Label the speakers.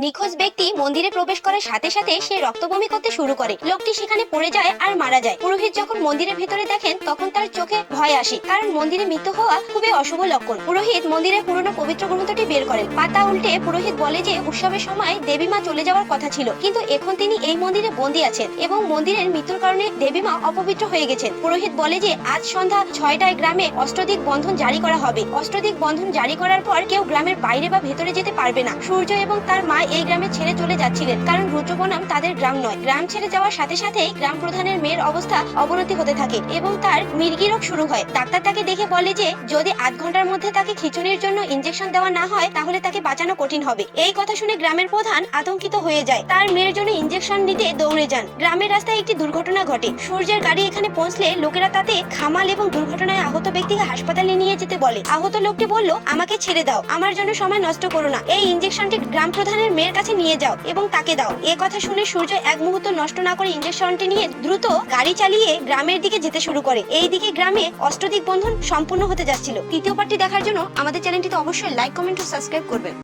Speaker 1: নিখোঁজ ব্যক্তি মন্দিরে প্রবেশ করার সাথে সাথে সে রক্তবমি করতে শুরু করে। লোকটি সেখানে পড়ে যায় আর মারা যায়। পুরোহিত যখন মন্দিরের ভেতরে দেখেন তখন তার চোখে ভয় আসে, কারণ মন্দিরে মৃত্যু হওয়া খুবই অশুভ লক্ষণ। পুরোহিত মন্দিরের পুরনো পবিত্র গ্রন্থটি বের করেন। পাতা উল্টে পুরোহিত বলে যে উৎসবের সময় দেবী মা চলে যাওয়ার কথা ছিল, কিন্তু এখন তিনি এই মন্দিরে বন্দী আছেন এবং মন্দিরের মৃত্যুর কারণে দেবী মা অপবিত্র হয়ে গেছেন। পুরোহিত বলে যে আজ সন্ধ্যা 6টায় গ্রামে অষ্টদিক বন্ধন জারি করা হবে। অষ্টদিক বন্ধন জারি করার পর কেউ গ্রামের বাইরে বা ভেতরে যেতে পারবে না। সূর্য এবং তার মা এই গ্রামে ছেড়ে চলে যাচ্ছিলেন, কারণ রুদ্রবনাম তাদের গ্রাম নয়। গ্রাম ছেড়ে যাওয়ার সাথে সাথেই গ্রাম প্রধানের মেয়ের অবস্থা অবনতি হতে থাকে এবং তার মির্গি রোগ শুরু হয়। ডাক্তার তাকে দেখে বলে যে যদি 8 ঘন্টার মধ্যে তাকে খিঁচুনির জন্য ইনজেকশন দেওয়া না হয় তাহলে তাকে বাঁচানো কঠিন হবে। এই কথা শুনে গ্রামের প্রধান আতঙ্কিত হয়ে যায়, তার মেয়ের জন্য ইনজেকশন নিতে দৌড়ে যান। গ্রামের রাস্তায় একটি দুর্ঘটনা ঘটে। সূর্যের গাড়ি এখানে পৌঁছলে লোকেরা তাতে খামাল এবং দুর্ঘটনায় আহত ব্যক্তিকে হাসপাতালে নিয়ে যেতে বলে। আহত লোকটি বলল, আমাকে ছেড়ে দাও, আমার জন্য সময় নষ্ট করো না। এই ইনজেকশনটি গ্রাম প্রধানের মেয়ের কাছে নিয়ে যাও এবং তাকে দাও। এ কথা শুনে সূর্য এক মুহূর্ত নষ্ট না করে ইনজেকশনটি নিয়ে দ্রুত গাড়ি চালিয়ে গ্রামের দিকে যেতে শুরু করে। এই দিকে গ্রামে অষ্টদিক বন্ধন সম্পূর্ণ হতে যাচ্ছিল। তৃতীয় পার্টটি দেখার জন্য আমাদের চ্যানেলটিতে অবশ্যই লাইক, কমেন্ট ও সাবস্ক্রাইব করবেন।